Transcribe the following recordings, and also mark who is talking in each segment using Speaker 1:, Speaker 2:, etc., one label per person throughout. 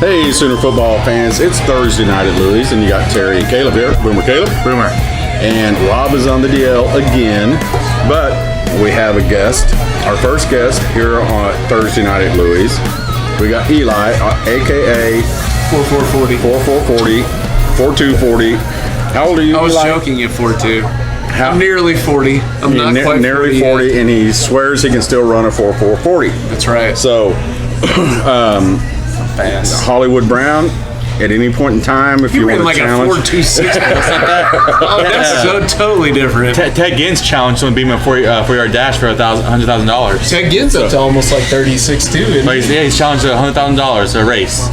Speaker 1: Hey, Sooner football fans, it's Thursday night at Louis, and you got Terry and Caleb here. Boomer Caleb.
Speaker 2: Boomer.
Speaker 1: And Rob is on the DL again, but we have a guest, our first guest here on Thursday night at Louis. We got Eli, a.k.a.
Speaker 3: 4440.
Speaker 1: 4240. How old are you,
Speaker 3: I was
Speaker 1: Eli?
Speaker 3: joking at 42. I'm nearly 40. I'm not quite
Speaker 1: nearly
Speaker 3: 40
Speaker 1: 40, and he swears he can still run a 4440.
Speaker 3: That's right.
Speaker 1: So,
Speaker 3: Fast.
Speaker 1: Hollywood Brown, at any point in time, if you want
Speaker 3: ran
Speaker 1: to
Speaker 3: like
Speaker 1: challenge.
Speaker 3: a 4.26. Oh, that's so totally different.
Speaker 2: Ted Ginn's challenged someone beat him a 40-yard dash for $100,000.
Speaker 3: Ted Ginn's up to almost like 36 too. Isn't
Speaker 2: But
Speaker 3: he?
Speaker 2: he's challenged $100,000 a race.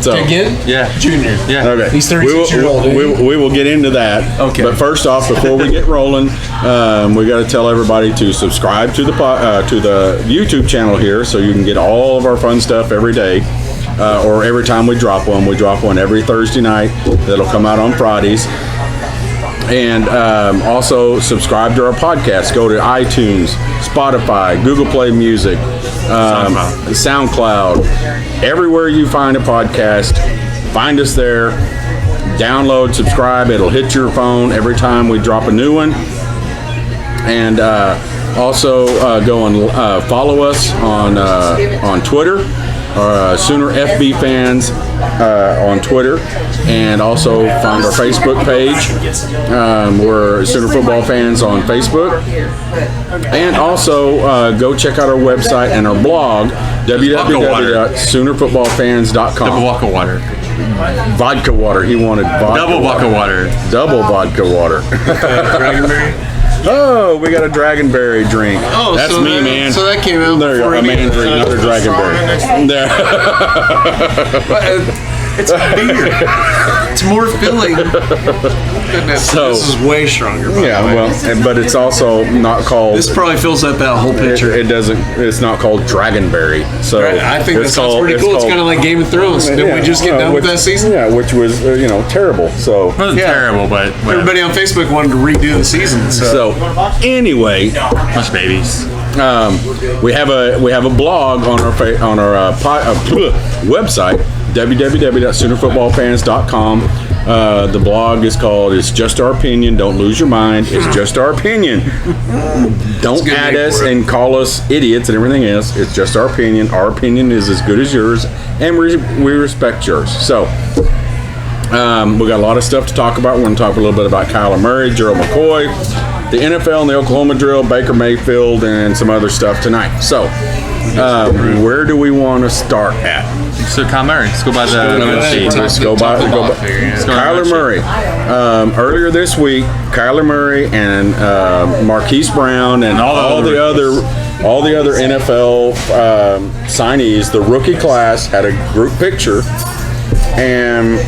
Speaker 1: So,
Speaker 3: Ted Ginn?
Speaker 2: Yeah.
Speaker 3: Junior.
Speaker 2: Yeah.
Speaker 1: okay.
Speaker 3: He's 36 years old.
Speaker 1: We will get into that.
Speaker 3: Okay.
Speaker 1: But first off, before we get rolling, we got to tell everybody to subscribe to the YouTube channel here, so you can get all of our fun stuff every day. Or every time we drop one. We drop one every Thursday night. That'll come out on Fridays. And also subscribe to our podcast. Go to iTunes, Spotify, Google Play Music, SoundCloud. Everywhere you find a podcast, find us there. Download, subscribe. It'll hit your phone every time we drop a new one. And also go and follow us on Twitter. Sooner FB fans on Twitter, and also find our Facebook page. We're Sooner Football Fans on Facebook, and also go check out our website and our blog www.soonerfootballfans.com.
Speaker 2: Double vodka water.
Speaker 1: Vodka water. He wanted vodka.
Speaker 2: Double vodka water.
Speaker 1: Double vodka water.
Speaker 3: Dragonberry?
Speaker 1: Oh, we got a dragonberry drink.
Speaker 3: Oh,
Speaker 1: that's
Speaker 3: so
Speaker 1: me,
Speaker 3: that,
Speaker 1: man.
Speaker 3: So that came out
Speaker 1: There you go,
Speaker 3: before
Speaker 1: a
Speaker 3: any
Speaker 1: man
Speaker 3: of
Speaker 1: drink,
Speaker 3: that.
Speaker 1: not a dragonberry. There.
Speaker 3: It's beer. It's more filling. Goodness,
Speaker 1: So-
Speaker 3: this is way stronger. By
Speaker 1: Yeah,
Speaker 3: the way.
Speaker 1: well, but it's also not called.
Speaker 3: This probably fills up that whole picture.
Speaker 1: It doesn't. It's not called dragonberry. So
Speaker 3: I think that
Speaker 1: it's
Speaker 3: sounds pretty cool. It's kind of like Game of Thrones. Didn't we just get done with that season?
Speaker 1: Yeah, which was terrible. So
Speaker 2: It wasn't terrible, but whatever.
Speaker 3: Everybody on Facebook wanted to redo the season. So
Speaker 1: anyway,
Speaker 2: Bunch of babies.
Speaker 1: we have a blog on our website www.soonerfootballfans.com. The blog is called "It's Just Our Opinion." Don't lose your mind. It's just our opinion. Don't
Speaker 3: good
Speaker 1: add
Speaker 3: name
Speaker 1: us
Speaker 3: for it.
Speaker 1: and call us idiots and everything else. It's just our opinion. Our opinion is as good as yours, and we respect yours. So we got a lot of stuff to talk about. We're going to talk a little bit about Kyler Murray, Gerald McCoy, the NFL and the Oklahoma drill, Baker Mayfield, and some other stuff tonight. So where do we want to start at?
Speaker 2: So Kyler Murray. Let's go by the
Speaker 1: Let's go by Kyler Murray. Earlier this week, Kyler Murray and Marquise Brown and all the other NFL signees, the rookie class, had a group picture, and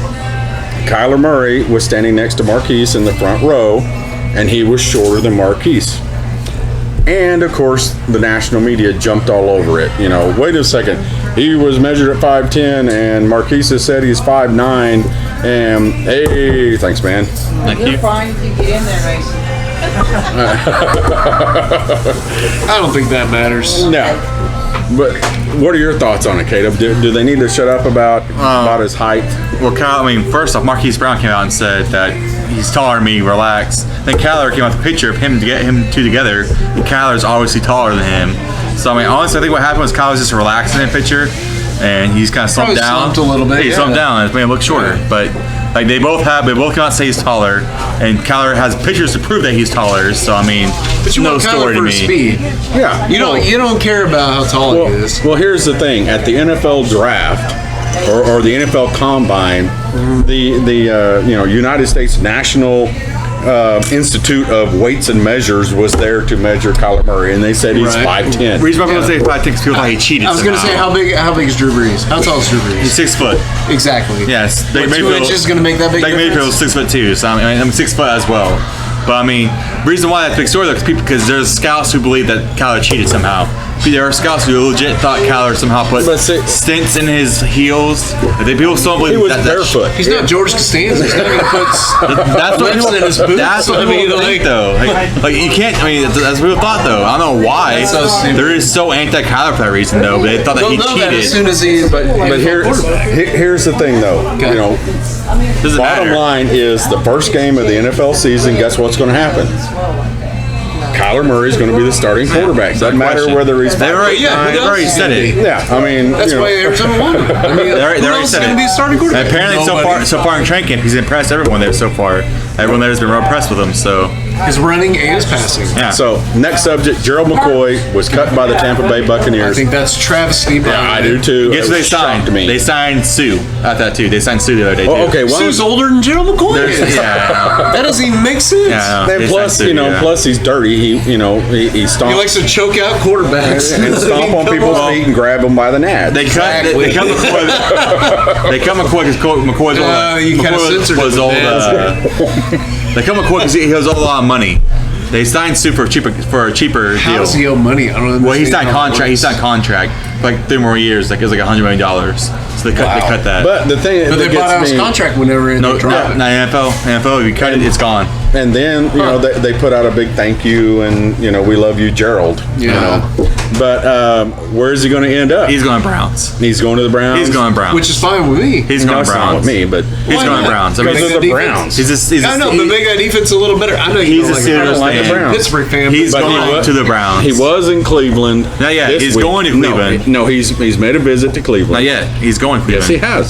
Speaker 1: Kyler Murray was standing next to Marquise in the front row, and he was shorter than Marquise. And of course, the national media jumped all over it. Wait a second. He was measured at 5'10", and Marquise has said he's 5'9". And hey, thanks, man.
Speaker 2: Thank
Speaker 4: You're
Speaker 2: you.
Speaker 4: fine if you get in there nice.
Speaker 3: I don't think that matters.
Speaker 1: No. But what are your thoughts on it, Caleb? Do they need to shut up about his height?
Speaker 2: Well, first off, Marquise Brown came out and said that he's taller than me, relax. Then Kyler came out with a picture of him to get him two together, and Kyler's obviously taller than him. So, honestly, I think what happened was Kyler was just relaxing in the picture, and he's kind of slumped
Speaker 3: Probably
Speaker 2: down.
Speaker 3: slumped a little bit,
Speaker 2: He slumped
Speaker 3: yeah.
Speaker 2: down, and it made him look shorter. But, they both came out and say he's taller, and Kyler has pictures to prove that he's taller, so,
Speaker 3: But you
Speaker 2: no
Speaker 3: want Kyler
Speaker 2: story to
Speaker 3: for
Speaker 2: me.
Speaker 3: his speed.
Speaker 1: Yeah.
Speaker 3: You don't care about how tall he is.
Speaker 1: Well, here's the thing. At the NFL draft or the NFL combine, the United States National Institute of Weights and Measures was there to measure Kyler Murray, and they said he's
Speaker 3: Right.
Speaker 1: 5'10".
Speaker 2: The reason why people say 5'10" people thought he cheated.
Speaker 3: I was going to say, how big is Drew Brees? How tall is Drew Brees?
Speaker 2: He's 6 foot.
Speaker 3: Exactly.
Speaker 2: Yes,
Speaker 3: What, 2 inches going to make that big
Speaker 2: Baker
Speaker 3: difference?
Speaker 2: Mayfield's 6'2", so I'm 6 foot as well. But reason why that's a big story though, because there's scouts who believe that Kyler cheated somehow. there are scouts who legit thought Kyler somehow put stints in his heels. People still believe
Speaker 1: he was barefoot.
Speaker 3: He's not George Costanza. He's not going to put
Speaker 2: that's what people
Speaker 3: in his boots.
Speaker 2: That's what people think, though. Like you can't. I mean, that's what people thought, though. I don't know why. They're just so anti-Kyler for that reason, though. They thought that he cheated.
Speaker 3: As soon as he,
Speaker 1: but here's the thing, though.
Speaker 3: Okay.
Speaker 1: You know, bottom line is the first game of the NFL season. Guess what's going to happen? Kyler Murray is going to be the starting quarterback. Doesn't matter whether he's.
Speaker 2: They've already said it.
Speaker 1: Yeah, I mean
Speaker 3: that's why Arizona won. I mean,
Speaker 2: they already said it.
Speaker 3: Be a starting quarterback?
Speaker 2: Apparently, so far in training camp, he's impressed everyone there so far. Everyone there has been real impressed with him. So
Speaker 3: his running and his passing.
Speaker 2: Yeah.
Speaker 1: So next subject: Gerald McCoy was cut by the Tampa Bay Buccaneers.
Speaker 3: I think that's travesty.
Speaker 1: Yeah, I do too.
Speaker 2: Guess what they signed? They signed Sue at that too. They signed Sue the other day too.
Speaker 1: Oh, okay,
Speaker 3: Sue's older than Gerald McCoy.
Speaker 2: Yeah,
Speaker 3: that doesn't even make sense.
Speaker 2: Yeah,
Speaker 1: and plus, plus he's dirty. He stomps.
Speaker 3: He likes to choke out quarterbacks
Speaker 1: and stomp on people's feet and grab them by the nads.
Speaker 2: They cut McCoy. They cut McCoy because McCoy's old.
Speaker 3: You kind of censored
Speaker 2: old. They cut McCoy because he has a lot of money. They signed Sue for a cheaper deal.
Speaker 3: How does he owe money? I don't know.
Speaker 2: Well, he signed contract. He signed contract for like 3 more years. Like it was like $100 million. So they cut that.
Speaker 1: But the thing,
Speaker 3: they bought out his contract whenever it dropped.
Speaker 2: NFL. If you cut it, it's gone.
Speaker 1: And then they put out a big thank you and we love you, Gerald.
Speaker 3: Yeah.
Speaker 1: But where is he going to end up?
Speaker 2: He's going Browns.
Speaker 1: He's going to the Browns.
Speaker 2: He's going Browns,
Speaker 3: which is fine with me.
Speaker 2: He's going Browns.
Speaker 1: Not with me, but
Speaker 2: he's going Browns.
Speaker 1: I mean, because of the Browns.
Speaker 3: I know, but make that defense a little better. I know
Speaker 2: he's a serious fan.
Speaker 3: Pittsburgh fan.
Speaker 2: He's going to the Browns.
Speaker 1: He was in Cleveland.
Speaker 2: Not yet. He's going to Cleveland.
Speaker 1: No, he's made a visit to Cleveland.
Speaker 2: Not yet. He's going to Cleveland.
Speaker 1: Yes, he has.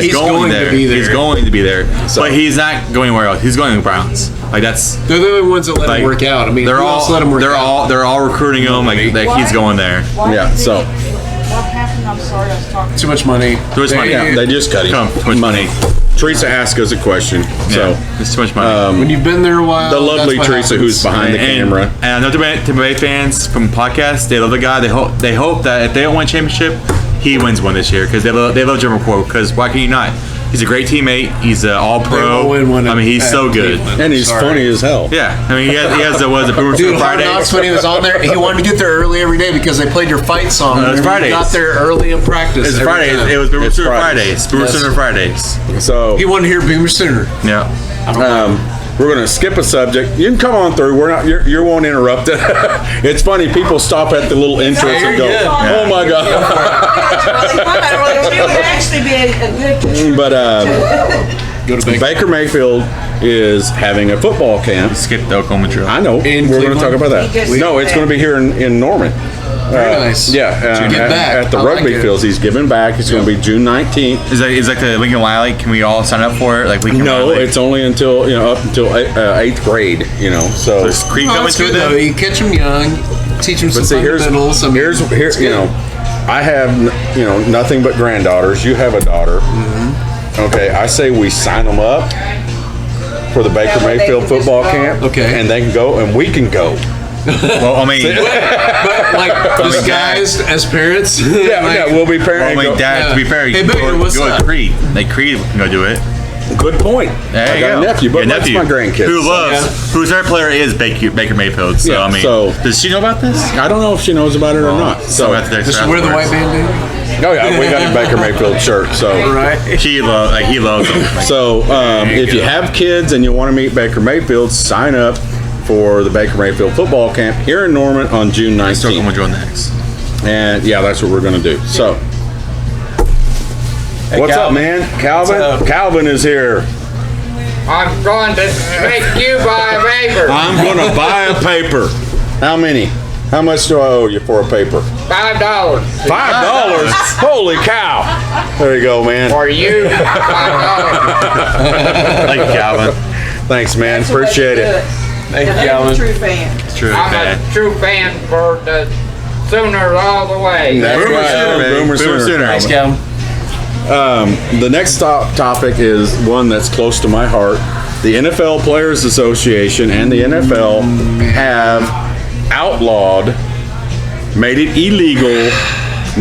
Speaker 2: He's going there.
Speaker 3: To be there.
Speaker 2: He's going to be there. But he's not going anywhere else. He's going to the Browns. Like that's.
Speaker 3: They're the only ones that let him work out. I mean,
Speaker 2: they're all recruiting him. Like he's going there.
Speaker 1: Yeah. So.
Speaker 4: What happened? I'm sorry, I was talking.
Speaker 3: Too much money.
Speaker 2: Too much money.
Speaker 1: Yeah, they just cut him.
Speaker 2: Too much money.
Speaker 1: Teresa asked us a question. So
Speaker 2: it's too much money.
Speaker 3: When you've been there a while,
Speaker 1: the lovely Teresa, who's behind the camera,
Speaker 2: and I know Tampa Bay fans from podcasts, they love the guy. They hope that if they don't win a championship, he wins one this year because they love Jim McCoy. Because why can you not? He's a great teammate. He's an all-pro. I mean, he's so good,
Speaker 1: and he's funny as hell.
Speaker 2: Yeah, I mean, he has the Boomer Sooner Friday.
Speaker 3: Hard Knocks when he was on there, he wanted to get there early every day because they played your fight song.
Speaker 2: It was Fridays.
Speaker 3: He got there early in practice.
Speaker 2: It's Fridays. It was Boomer Sooner Fridays. Boomer Sooner Fridays.
Speaker 1: So
Speaker 3: he wanted to hear Boomer Sooner.
Speaker 2: Yeah.
Speaker 1: We're going to skip a subject. You can come on through. We're not. You won't interrupt it. It's funny. People stop at the little entrance and go, "Oh my god!"
Speaker 4: It would actually be a good.
Speaker 1: But go to Baker Mayfield is having a football camp.
Speaker 2: Skip the Oklahoma drill.
Speaker 1: I know. We're going to talk about that. No, it's going to be here in Norman.
Speaker 3: Very nice.
Speaker 1: Yeah, at the rugby fields. He's giving back. It's going to be June 19th.
Speaker 2: Is like the Lincoln Rally? Can we all sign up for it? Like Lincoln
Speaker 1: Rally? It's only until up until 8th grade. So
Speaker 2: there's Creek coming to
Speaker 3: though. You catch them young, teach them some fundamentals.
Speaker 1: Here's I have nothing but granddaughters. You have a daughter. Mm-hmm. Okay, I say we sign them up for the Baker Mayfield football camp.
Speaker 3: Okay,
Speaker 1: and they can go, and we can go.
Speaker 2: Well, I mean,
Speaker 3: but like disguised as parents.
Speaker 1: Yeah, we'll be parents.
Speaker 2: Well, Dad, to be fair,
Speaker 3: hey, Baker, what's up?
Speaker 2: Go Creed. Creed can go do it.
Speaker 1: Good point.
Speaker 2: There
Speaker 1: I got a nephew, but that's my grandkids.
Speaker 2: Whose favorite player is Baker Mayfield. So I mean, does she know about this?
Speaker 1: I don't know if she knows about it or not. So
Speaker 3: does she wear the white bandana?
Speaker 1: Oh yeah, we got a Baker Mayfield shirt. So
Speaker 3: right,
Speaker 2: he loves him.
Speaker 1: So if you have kids and you want to meet Baker Mayfield, sign up for the Baker Mayfield football camp here in Norman on June 19th.
Speaker 2: So I'm gonna join next.
Speaker 1: And yeah, that's what we're gonna do. So, hey, what's up, man? Calvin? Calvin is here.
Speaker 5: I'm going to make you buy a paper.
Speaker 1: I'm gonna buy a paper. How many? How much do I owe you for a paper?
Speaker 5: $5.
Speaker 1: $5? Holy cow! There you go, man.
Speaker 5: For you, $5.
Speaker 2: Thank you, Calvin.
Speaker 1: Thanks, man. Appreciate it.
Speaker 3: Thank you, Calvin.
Speaker 4: True fan.
Speaker 2: True
Speaker 5: I'm
Speaker 2: fan.
Speaker 5: a true fan for the Sooners all the way.
Speaker 1: That's right.
Speaker 2: Boomer Sooner.
Speaker 3: Thanks, Calvin.
Speaker 1: The next topic is one that's close to my heart. The NFL Players Association and the NFL have outlawed, made it illegal,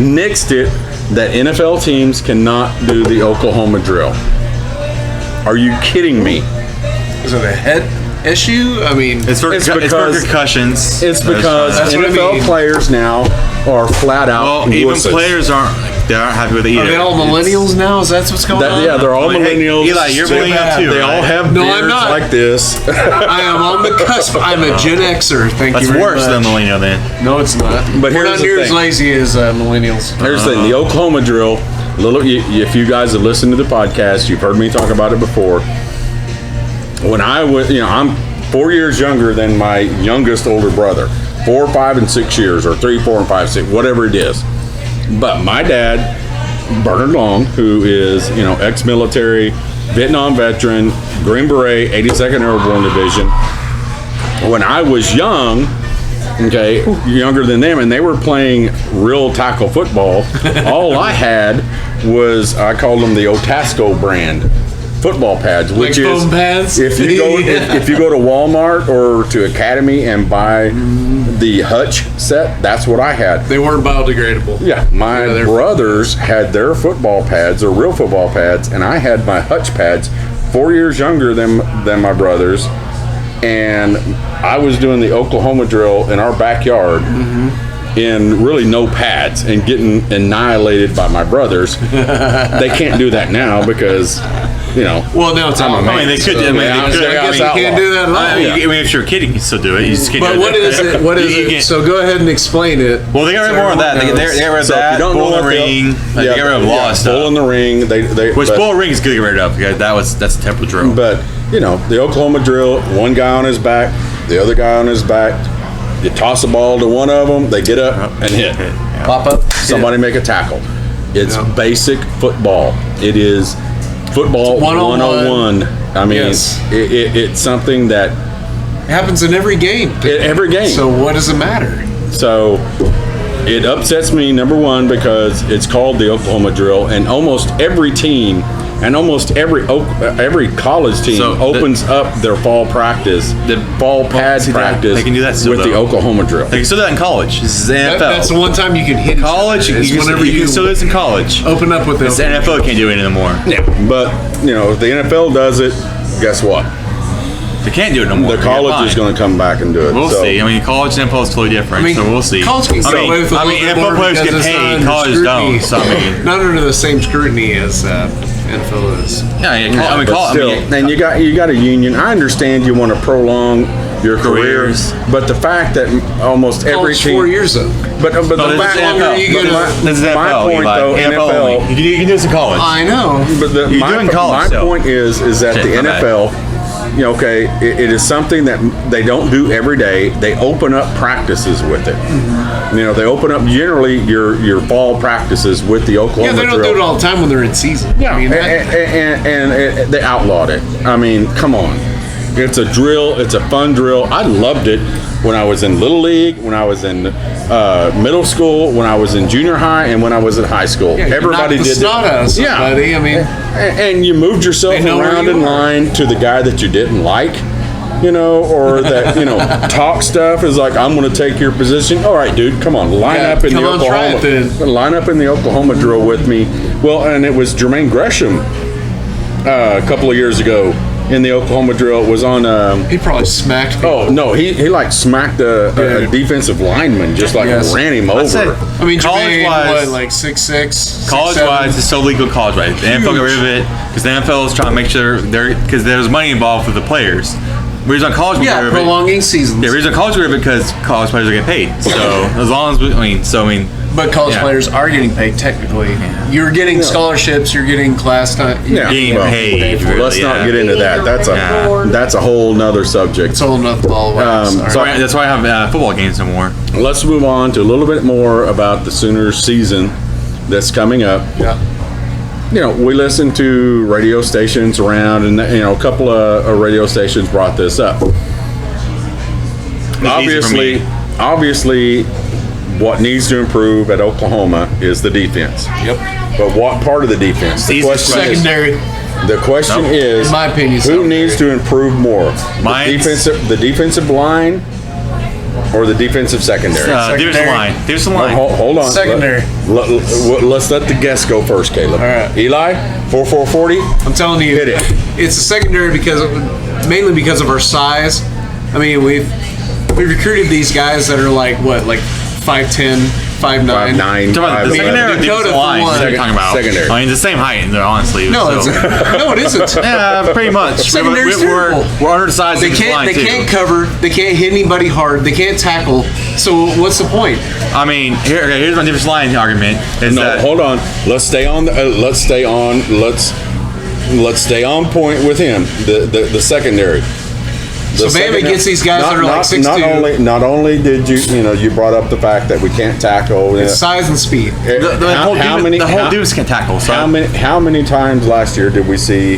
Speaker 1: nixed it, that NFL teams cannot do the Oklahoma drill. Are you kidding me?
Speaker 3: Is it a head?
Speaker 6: issue? I mean,
Speaker 2: It's for concussions.
Speaker 1: It's because
Speaker 6: That's what I
Speaker 1: NFL
Speaker 6: mean.
Speaker 1: players now are flat out.
Speaker 2: Well, even
Speaker 1: wusses.
Speaker 2: players aren't happy with it either.
Speaker 6: are they all millennials now? Is that what's going on?
Speaker 1: Yeah, they're all
Speaker 2: Hey,
Speaker 1: millennials.
Speaker 2: Eli, you're millennial too,
Speaker 1: They all
Speaker 2: right?
Speaker 1: have
Speaker 6: No,
Speaker 1: beards
Speaker 6: I'm not.
Speaker 1: like this.
Speaker 6: I am on the cusp. I'm a Gen Xer. Thank
Speaker 2: That's
Speaker 6: you very
Speaker 2: worse
Speaker 6: much.
Speaker 2: than millennial then.
Speaker 6: No, it's not.
Speaker 1: But
Speaker 6: We're
Speaker 1: here's
Speaker 6: not
Speaker 1: the
Speaker 6: near as
Speaker 1: thing.
Speaker 6: lazy as millennials.
Speaker 1: Here's the thing: the Oklahoma drill. If you guys have listened to the podcast, you've heard me talk about it before. When I was, I'm 4 years younger than my youngest older brother, 4, 5, and 6 years, or 3, 4, and 5, 6, whatever it is. But my dad, Bernard Long, who is ex-military, Vietnam veteran, Green Beret, 82nd Airborne Division. When I was young, younger than them, and they were playing real tackle football, all I had was, I called them the Otasco brand football pads, which
Speaker 6: Like
Speaker 1: is
Speaker 6: foam pads?
Speaker 1: if you go if you go to Walmart or to Academy and buy the Hutch set, that's what I had.
Speaker 6: They weren't biodegradable.
Speaker 1: Yeah, my
Speaker 6: they're-
Speaker 1: brothers had their football pads, or real football pads, and I had my Hutch pads. 4 years younger than my brothers, and I was doing the Oklahoma drill in our backyard in really no pads and getting annihilated by my brothers. They can't do that now because,
Speaker 6: Well, now it's
Speaker 1: I'm a
Speaker 6: all
Speaker 1: man.
Speaker 2: I mean, they could.
Speaker 1: So,
Speaker 2: I mean,
Speaker 1: yeah,
Speaker 2: they could.
Speaker 6: I guess you can't do that at all.
Speaker 2: I mean, if you're a kid, you can still do it. You just can't
Speaker 6: But
Speaker 2: do
Speaker 6: what is it? What is
Speaker 2: You
Speaker 6: it?
Speaker 2: can't-
Speaker 6: So go ahead and explain it.
Speaker 2: Well, they got rid of more of that. They got rid of
Speaker 1: So if
Speaker 2: that.
Speaker 1: you don't know
Speaker 2: Bull in
Speaker 1: what
Speaker 2: the ring. They got rid of a lot of
Speaker 1: Bull in
Speaker 2: stuff.
Speaker 1: the ring. They
Speaker 2: Which
Speaker 1: but-
Speaker 2: bull ring is good to get rid of. Because that's a temple drill.
Speaker 1: But the Oklahoma drill, one guy on his back, the other guy on his back. You toss a ball to one of them, they get up and hit.
Speaker 6: Pop up.
Speaker 1: Somebody make a tackle. It's basic football. It is football 101. I mean,
Speaker 6: Yes.
Speaker 1: it's something that
Speaker 6: It happens in every game.
Speaker 1: every game.
Speaker 6: So what does it matter?
Speaker 1: So it upsets me, number one, because it's called the Oklahoma drill, and almost every team and almost every college team
Speaker 2: So
Speaker 1: opens up their fall practice, fall pad practice.
Speaker 2: they can do that still,
Speaker 1: with the
Speaker 2: though.
Speaker 1: Oklahoma drill.
Speaker 2: They can still do that in college. This is the NFL.
Speaker 6: That's the one time you can hit each
Speaker 2: college.
Speaker 6: other.
Speaker 2: You
Speaker 6: It's
Speaker 2: can,
Speaker 6: whenever
Speaker 2: you can still do this in college.
Speaker 6: open up with
Speaker 2: This NFL can't do it anymore.
Speaker 1: Yeah, but if the NFL does it, guess what?
Speaker 2: They can't do it no more.
Speaker 1: The college is going to come back and do it.
Speaker 2: We'll
Speaker 1: So,
Speaker 2: see. I mean, college and NFL is totally different.
Speaker 6: I mean,
Speaker 2: so we'll see.
Speaker 6: college can get away with a
Speaker 2: I
Speaker 6: little
Speaker 2: mean,
Speaker 6: bit
Speaker 2: NFL
Speaker 6: more
Speaker 2: players
Speaker 6: because
Speaker 2: get
Speaker 6: it's not
Speaker 2: paid.
Speaker 6: under
Speaker 2: College
Speaker 6: scrutiny.
Speaker 2: don't. So I mean,
Speaker 6: Not under the same scrutiny as NFL is.
Speaker 2: yeah.
Speaker 1: but
Speaker 2: College.
Speaker 1: still, and you got a union. I understand you want to prolong your
Speaker 2: Careers.
Speaker 1: careers, but the fact that almost every
Speaker 6: College
Speaker 1: team,
Speaker 6: 4 years though.
Speaker 1: but
Speaker 2: No,
Speaker 1: the
Speaker 2: this
Speaker 1: fact,
Speaker 2: is NFL.
Speaker 6: you get a-
Speaker 2: This is NFL.
Speaker 1: my point
Speaker 2: Eli.
Speaker 1: though,
Speaker 2: NFL. only.
Speaker 1: NFL.
Speaker 2: You can do this in college.
Speaker 6: I know.
Speaker 1: But
Speaker 2: You do in college,
Speaker 1: my
Speaker 2: still.
Speaker 1: point is that
Speaker 2: Okay,
Speaker 1: the
Speaker 2: my bad.
Speaker 1: NFL, it is something that they don't do every day. They open up practices with it. They open up generally your fall practices with the Oklahoma
Speaker 6: Yeah, they don't
Speaker 1: drill.
Speaker 6: do it all the time when they're in season.
Speaker 1: Yeah,
Speaker 6: I mean,
Speaker 1: and they outlawed it. I mean, come on. It's a drill. It's a fun drill. I loved it when I was in Little League, when I was in middle school, when I was in junior high, and when I was in high school.
Speaker 6: yeah, you
Speaker 1: Everybody
Speaker 6: knock the
Speaker 1: did
Speaker 6: snot
Speaker 1: that.
Speaker 6: out of somebody. I mean,
Speaker 1: And you moved yourself
Speaker 6: They know where
Speaker 1: around
Speaker 6: you
Speaker 1: in
Speaker 6: are.
Speaker 1: line to the guy that you didn't like, or that, talk stuff is like, I'm going to take your position. All right, dude, come on, line
Speaker 6: Yeah,
Speaker 1: up in
Speaker 6: come
Speaker 1: the
Speaker 6: on, try it
Speaker 1: Oklahoma. Line up in the Oklahoma drill with me. Well, and it was Jermaine Gresham a couple of years ago in the Oklahoma drill. It was on.
Speaker 6: he probably smacked people.
Speaker 1: Oh no, he like smacked a defensive lineman, just like
Speaker 6: Yes.
Speaker 1: ran him over.
Speaker 2: said-
Speaker 6: I mean,
Speaker 2: College-wise-
Speaker 6: Jermaine, what, like 6'6",
Speaker 2: College-wise, it's so legal college-wise. The NFL got rid of it because the NFL is trying to make sure because there's money involved for the players. The reason college we got
Speaker 6: Yeah,
Speaker 2: rid of it-
Speaker 6: prolonging seasons.
Speaker 2: Yeah, the reason college got rid of it because college players are getting paid. So as long as I mean,
Speaker 6: But college
Speaker 2: Yeah.
Speaker 6: players are getting paid technically. You're getting scholarships. You're getting class time.
Speaker 1: Yeah.
Speaker 2: getting
Speaker 1: Well,
Speaker 2: paid.
Speaker 1: Let's
Speaker 2: really,
Speaker 1: not
Speaker 2: yeah.
Speaker 1: get into that. That's a whole nother subject.
Speaker 6: It's all enough ball wax.
Speaker 2: That's why, that's why I have football games no more.
Speaker 1: Let's move on to a little bit more about the Sooners season that's coming up.
Speaker 6: Yeah.
Speaker 1: We listen to radio stations around, and a couple of radio stations brought this up. Obviously, what needs to improve at Oklahoma is the defense.
Speaker 6: Yep.
Speaker 1: But what part of the defense? The
Speaker 2: Easy
Speaker 1: question is,
Speaker 6: Secondary.
Speaker 1: the question is,
Speaker 6: In my opinion,
Speaker 1: who
Speaker 6: secondary.
Speaker 1: needs to improve more?
Speaker 2: Mine's-
Speaker 1: The defensive line, or the defensive secondary?
Speaker 2: Defensive line. Defensive line.
Speaker 1: Hold on.
Speaker 6: Secondary.
Speaker 1: Let's let the guests go first, Caleb.
Speaker 6: All right.
Speaker 1: Eli, 4-4-40.
Speaker 6: I'm telling you,
Speaker 1: Hit it.
Speaker 6: it's a secondary mainly because of our size. I mean, we recruited these guys that are like 5'10", 5'9".
Speaker 1: 5'9".
Speaker 2: Talking about the secondary or
Speaker 6: Dakota
Speaker 2: defensive
Speaker 6: for
Speaker 2: line?
Speaker 6: one.
Speaker 2: What are you talking about?
Speaker 1: Secondary.
Speaker 2: I mean, the same height, honestly.
Speaker 6: No,
Speaker 2: so.
Speaker 6: no, it isn't.
Speaker 2: Yeah, pretty much.
Speaker 6: Secondary's terrible.
Speaker 2: We're undersized.
Speaker 6: They can't cover. They can't hit anybody hard. They can't tackle. So what's the point?
Speaker 2: I mean, here's my defensive line argument. Is
Speaker 1: No,
Speaker 2: that
Speaker 1: hold on. Let's stay on. Let's stay on point with him. The secondary.
Speaker 6: So Bama gets these guys that are like 6'2".
Speaker 1: Not only did you brought up the fact that we can't tackle.
Speaker 6: It's size and speed.
Speaker 2: the whole dudes can tackle. So
Speaker 1: How many times last year did we see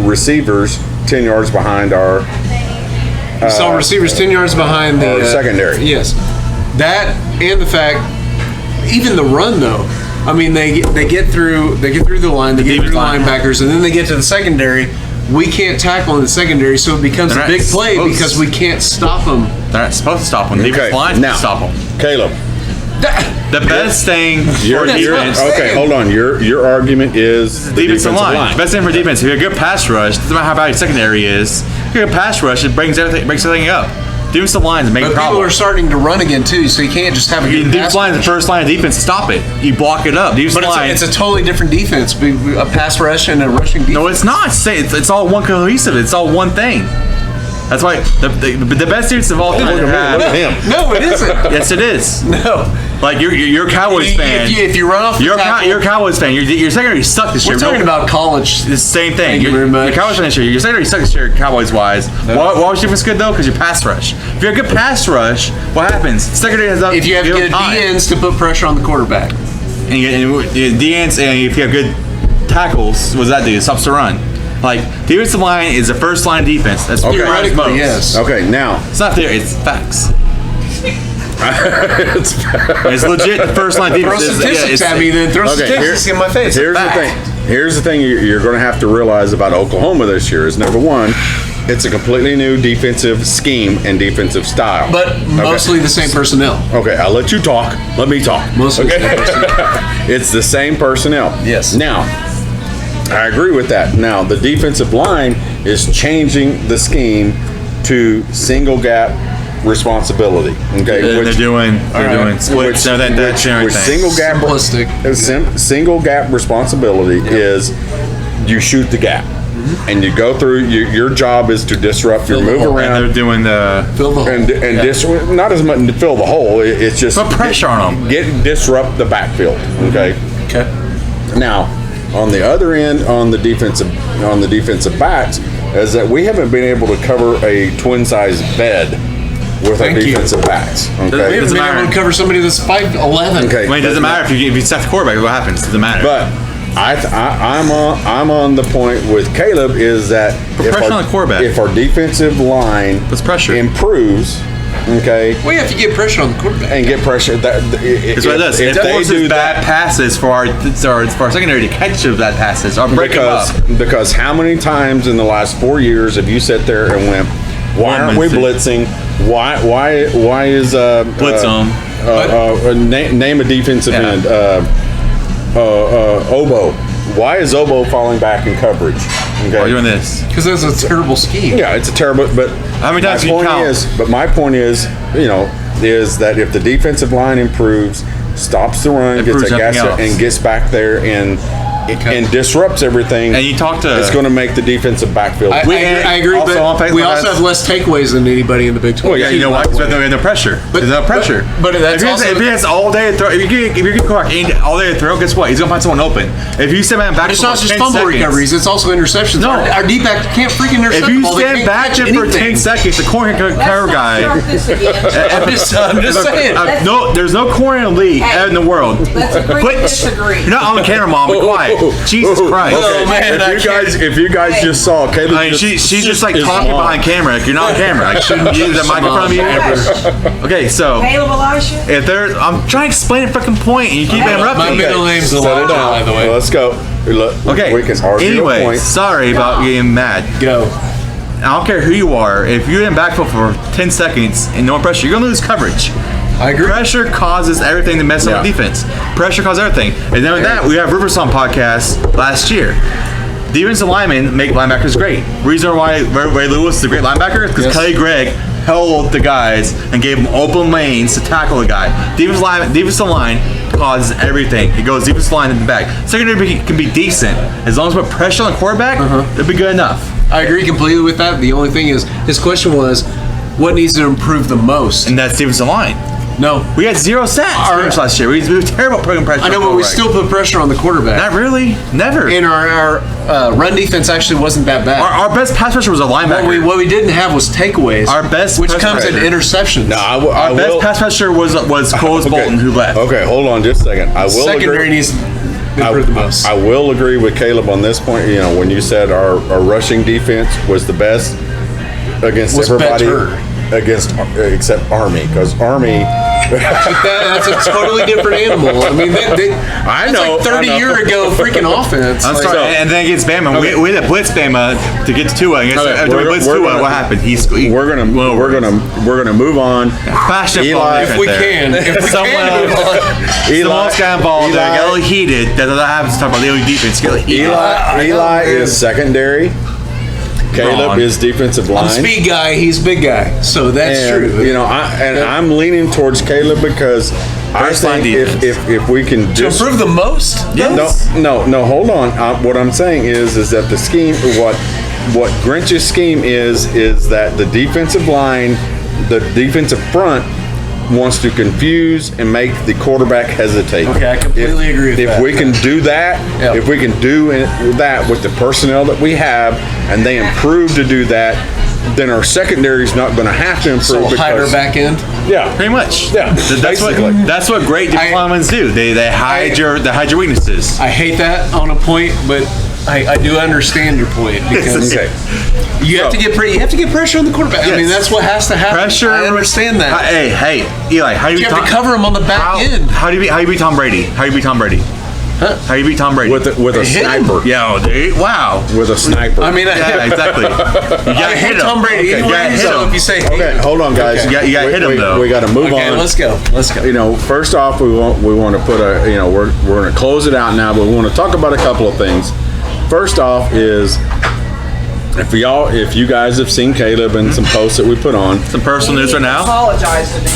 Speaker 1: receivers 10 yards behind our
Speaker 6: You saw receivers 10 yards behind the
Speaker 1: secondary?
Speaker 6: Yes, that and the fact, even the run though. I mean, they get through the line, they get through the linebackers, and then they get to the secondary. We can't tackle in the secondary, so it becomes a big play because we can't stop them.
Speaker 2: they're not supposed to stop them. Defensive line
Speaker 1: now
Speaker 2: stop them.
Speaker 1: Caleb.
Speaker 2: The best thing for defense.
Speaker 1: Okay, hold on. Your argument is the
Speaker 2: defensive line. Best thing for defense. If you have a good pass rush, doesn't matter how bad your secondary is. If you have a good pass rush, it breaks everything up. Defensive lines make
Speaker 6: But
Speaker 2: problems.
Speaker 6: people are starting to run again too, so you can't just have a good
Speaker 2: Defensive line is the first line of defense to stop it. You block it up. Defensive
Speaker 6: But
Speaker 2: line.
Speaker 6: it's a totally different defense. A pass rush and a rushing defense.
Speaker 2: No, it's not. It's all one cohesive. It's all one thing. That's why the best defense of all time.
Speaker 1: Look at him.
Speaker 6: No, it isn't.
Speaker 2: Yes, it is.
Speaker 6: No.
Speaker 2: Like you're a Cowboys fan.
Speaker 6: If you run off the tackle,
Speaker 2: you're a Cowboys fan. Your secondary sucked this year.
Speaker 6: we're talking about college.
Speaker 2: It's the same thing.
Speaker 6: Thank you very much.
Speaker 2: Your Cowboys fan this year. Your secondary sucked this year, Cowboys wise. Why was your defense good though? Because your pass rush. If you have a good pass rush, what happens? Secondary has
Speaker 6: If you have good DNs to put pressure on the quarterback.
Speaker 2: and DNs, and if you have good tackles, what does that do? It stops the run. Like defensive line is the first line of defense. That's what matters most.
Speaker 6: Yes.
Speaker 1: Okay, now
Speaker 2: It's not there. It's facts.
Speaker 1: it's
Speaker 2: It's legit. The first line defense.
Speaker 6: Throw statistics at me, then throw statistics in my face.
Speaker 1: Here's the thing. Here's the thing you're going to have to realize about Oklahoma this year is number one, it's a completely new defensive scheme and defensive style.
Speaker 6: But mostly the same personnel.
Speaker 1: Okay, I'll let you talk. Let me talk.
Speaker 6: Mostly the same
Speaker 1: It's the same personnel.
Speaker 6: Yes.
Speaker 1: Now, I agree with that. Now, the defensive line is changing the scheme to single gap responsibility. Okay,
Speaker 2: They're doing splits.
Speaker 1: which single gap
Speaker 6: Simplistic.
Speaker 1: single gap responsibility is you shoot the gap and you go through. Your job is to disrupt your move
Speaker 2: And
Speaker 1: around
Speaker 2: they're doing the
Speaker 6: Fill the hole.
Speaker 1: and not as much to fill the hole. It's just
Speaker 2: put pressure on them.
Speaker 1: Disrupt the backfield. Okay.
Speaker 6: Okay.
Speaker 1: Now, on the other end, on the defensive backs, is that we haven't been able to cover a twin-size bed with our defensive backs.
Speaker 6: We
Speaker 1: Okay.
Speaker 6: haven't been able to cover somebody that's 5'11".
Speaker 1: Okay.
Speaker 2: I mean, it doesn't matter if you sack the quarterback. What happens? It doesn't matter.
Speaker 1: But I'm on the point with Caleb is that
Speaker 2: pressure on the quarterback.
Speaker 1: if our defensive line
Speaker 2: Puts pressure.
Speaker 1: improves, okay,
Speaker 6: We have to get pressure on the quarterback.
Speaker 1: and get pressure.
Speaker 2: That's what it does. It
Speaker 1: If they
Speaker 2: forces
Speaker 1: do
Speaker 2: bad
Speaker 1: that,
Speaker 2: passes for our secondary to catch those bad passes or break them up.
Speaker 1: because how many times in the last 4 years have you sat there and went, why aren't we blitzing? Why is
Speaker 2: Blitz them.
Speaker 1: name a defensive end Oboe? Why is Oboe falling back in coverage? Okay.
Speaker 2: Why are you doing this?
Speaker 6: Because that's a terrible scheme.
Speaker 1: Yeah, it's a terrible. But
Speaker 2: How many times do you count?
Speaker 1: my point is, is that if the defensive line improves, stops the run, gets
Speaker 2: Improves
Speaker 1: a gas
Speaker 2: something else.
Speaker 1: and gets back there and disrupts everything,
Speaker 2: And you talk to-
Speaker 1: it's going to make the defensive backfield.
Speaker 6: I agree,
Speaker 2: also on
Speaker 6: but
Speaker 2: Facebook,
Speaker 6: we also
Speaker 2: that's-
Speaker 6: have less takeaways than anybody in the Big 12.
Speaker 2: Well, yeah, you know why? Because there's no pressure. There's no pressure.
Speaker 6: but that's
Speaker 2: if
Speaker 6: also-
Speaker 2: he has all day to throw, if you get quarterback all day to throw, guess what? He's gonna find someone open. If you stand back,
Speaker 6: It's
Speaker 2: for
Speaker 6: not just
Speaker 2: 10
Speaker 6: fumble
Speaker 2: seconds,
Speaker 6: recoveries, it's also interceptions.
Speaker 2: No.
Speaker 6: Our D-back can't freaking intercept
Speaker 2: If you
Speaker 6: the ball. They
Speaker 2: stand
Speaker 6: can't
Speaker 2: back
Speaker 6: catch
Speaker 2: there for
Speaker 6: anything.
Speaker 2: 10 seconds, the corner cover guy.
Speaker 4: Start this again.
Speaker 6: I'm just saying.
Speaker 2: No, there's no corner in the league in the world.
Speaker 4: Let's agree to disagree.
Speaker 2: You're not on the camera, mom. Be quiet. Jesus Christ.
Speaker 6: Oh, man,
Speaker 1: if you guys just saw Caleb,
Speaker 2: I mean, she's just like
Speaker 1: is
Speaker 2: talking
Speaker 1: on.
Speaker 2: behind camera. Like you're not on camera. Like shouldn't use the mic in front of you. Okay, so
Speaker 4: Caleb Elisha?
Speaker 2: if there's, I'm trying to explain a fucking point, and you keep
Speaker 4: Okay.
Speaker 2: interrupting.
Speaker 6: My middle name's
Speaker 1: Settle
Speaker 6: Elijah,
Speaker 1: down.
Speaker 6: by the way.
Speaker 1: Let's go. Look,
Speaker 2: Okay.
Speaker 1: we can argue a
Speaker 2: Anyway,
Speaker 1: point.
Speaker 2: sorry about getting mad.
Speaker 6: Go.
Speaker 2: I don't care who you are, if you're in backfield for 10 seconds and no pressure, you're going to lose coverage.
Speaker 6: I agree.
Speaker 2: Pressure causes everything to mess up defense. Pressure causes everything. And then with that, we have Rivers on podcast last year. Defensive linemen make linebackers great. Reason why Ray Lewis is a great linebacker is because Kelly Gregg held the guys and gave them open lanes to tackle the guy. Defensive line causes everything. It goes defensive line in the back. Secondary can be decent. As long as we put pressure on the quarterback, it'll be good enough.
Speaker 6: I agree completely with that. The only thing is, his question was, what needs to improve the most?
Speaker 2: And that's defensive line.
Speaker 6: No.
Speaker 2: We had 0 sacks last year. We were terrible at putting pressure
Speaker 6: I know,
Speaker 2: on
Speaker 6: but we
Speaker 2: quarterback.
Speaker 6: still put pressure on the quarterback.
Speaker 2: Not really. Never.
Speaker 6: And our run defense actually wasn't that bad.
Speaker 2: Our best pass rusher was a linebacker.
Speaker 6: What we didn't have was takeaways.
Speaker 2: Our best
Speaker 6: which
Speaker 2: pass
Speaker 6: comes in
Speaker 2: rusher.
Speaker 6: interceptions.
Speaker 1: No,
Speaker 2: Our best pass rusher was Coles Bolton, who left.
Speaker 1: Okay, hold on just a second. I will
Speaker 6: Secondary
Speaker 1: agree.
Speaker 6: needs to improve the most.
Speaker 1: I will agree with Caleb on this point. You know, when you said our rushing defense was the best against
Speaker 6: Was
Speaker 1: everybody,
Speaker 6: better.
Speaker 1: except Army, because Army.
Speaker 6: That's a totally different animal. I mean,
Speaker 1: I
Speaker 6: it's
Speaker 1: know.
Speaker 6: like 30 year ago freaking offense.
Speaker 2: I'm
Speaker 6: Like,
Speaker 2: sorry. And then against Bama, we had to blitz Bama to get to Tua. After we blitzed Tua, what happened?
Speaker 1: We're gonna move on.
Speaker 2: Passionate
Speaker 1: Eli,
Speaker 2: ball
Speaker 6: if we can. If we
Speaker 2: Someone
Speaker 6: can move on.
Speaker 2: Someone else got involved. They got a little heated. That happens to talk about the only defense. Get a little heated.
Speaker 1: Eli is secondary. Caleb
Speaker 2: Wrong.
Speaker 1: is defensive line.
Speaker 6: I'm speed guy, he's big guy. So that's
Speaker 1: And,
Speaker 6: true.
Speaker 1: you know, I'm leaning towards Caleb because I
Speaker 2: First line
Speaker 1: think
Speaker 2: defense.
Speaker 1: if we can
Speaker 6: to
Speaker 1: just
Speaker 6: improve the most?
Speaker 2: Yes.
Speaker 1: no, hold on. What I'm saying is that the scheme, what Grinch's scheme is that the defensive line, the defensive front wants to confuse and make the quarterback hesitate.
Speaker 6: Okay, I completely agree with that.
Speaker 1: If we can do that,
Speaker 6: Yep.
Speaker 1: if we can do that with the personnel that we have, and they improve to do that, then our secondary is not going to have to improve.
Speaker 6: So hide our back end?
Speaker 1: Yeah,
Speaker 2: Pretty much.
Speaker 1: Yeah, basically.
Speaker 2: That's what great defensive linemen do. They hide your weaknesses.
Speaker 6: I hate that on a point, but I do understand your point because
Speaker 1: Okay.
Speaker 6: you have to get pressure on the quarterback. I mean,
Speaker 2: Yes.
Speaker 6: that's what has to happen.
Speaker 2: Pressure.
Speaker 6: I understand that.
Speaker 2: Hey, Eli, how do you
Speaker 6: You
Speaker 2: beat
Speaker 6: have to cover him on the back end.
Speaker 2: How do you beat Tom Brady? How do you beat Tom Brady? How do you beat Tom Brady?
Speaker 1: with a
Speaker 6: Hit him.
Speaker 1: sniper.
Speaker 2: Yo, dude, wow.
Speaker 1: With a sniper.
Speaker 6: I mean,
Speaker 2: Yeah, exactly. You
Speaker 6: I
Speaker 2: gotta
Speaker 6: hate
Speaker 2: hit him.
Speaker 6: Tom Brady.
Speaker 2: Okay, you gotta hit
Speaker 6: So
Speaker 2: him.
Speaker 6: if you say hate
Speaker 1: Okay,
Speaker 6: him.
Speaker 1: hold on, guys.
Speaker 6: Okay.
Speaker 2: You gotta hit him, though.
Speaker 1: We got to move
Speaker 6: Okay,
Speaker 1: on.
Speaker 6: let's go. Let's go.
Speaker 1: You know, first off, we want to put a, you know, we're going to close it out now, but we want to talk about a couple of things. First off is if you guys have seen Caleb and some posts that we put on.
Speaker 2: Some personal news right now.
Speaker 4: Apologize to me.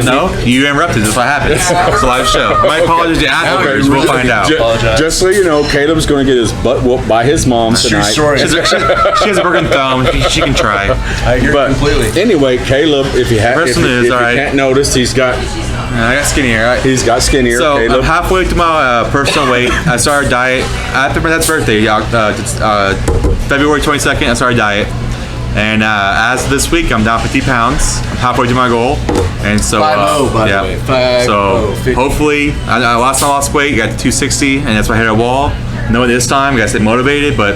Speaker 2: No, you interrupted. That's what happens. It's a live show. My apologies to afterwards. We'll find out.
Speaker 1: Just so you know, Caleb's going to get his butt whooped by his mom
Speaker 6: True
Speaker 1: tonight.
Speaker 6: story.
Speaker 2: She has a broken thumb. She can try.
Speaker 6: I agree
Speaker 1: But
Speaker 6: completely.
Speaker 1: anyway, Caleb, if you
Speaker 2: Personal news, all right.
Speaker 1: can't notice, he's got
Speaker 2: I got skinnier. Right?
Speaker 1: skinnier.
Speaker 2: So
Speaker 1: Caleb.
Speaker 2: I'm halfway to my personal weight. I started diet after my dad's birthday, February 22nd. I started diet, and as of this week, I'm down 50 pounds. I'm halfway to my goal, and so
Speaker 6: 5-0, by the way. 5-0,
Speaker 2: So
Speaker 6: 50.
Speaker 2: hopefully, I lost weight, got to 260, and that's why I hit a wall. Knowing this time, I gotta stay motivated, but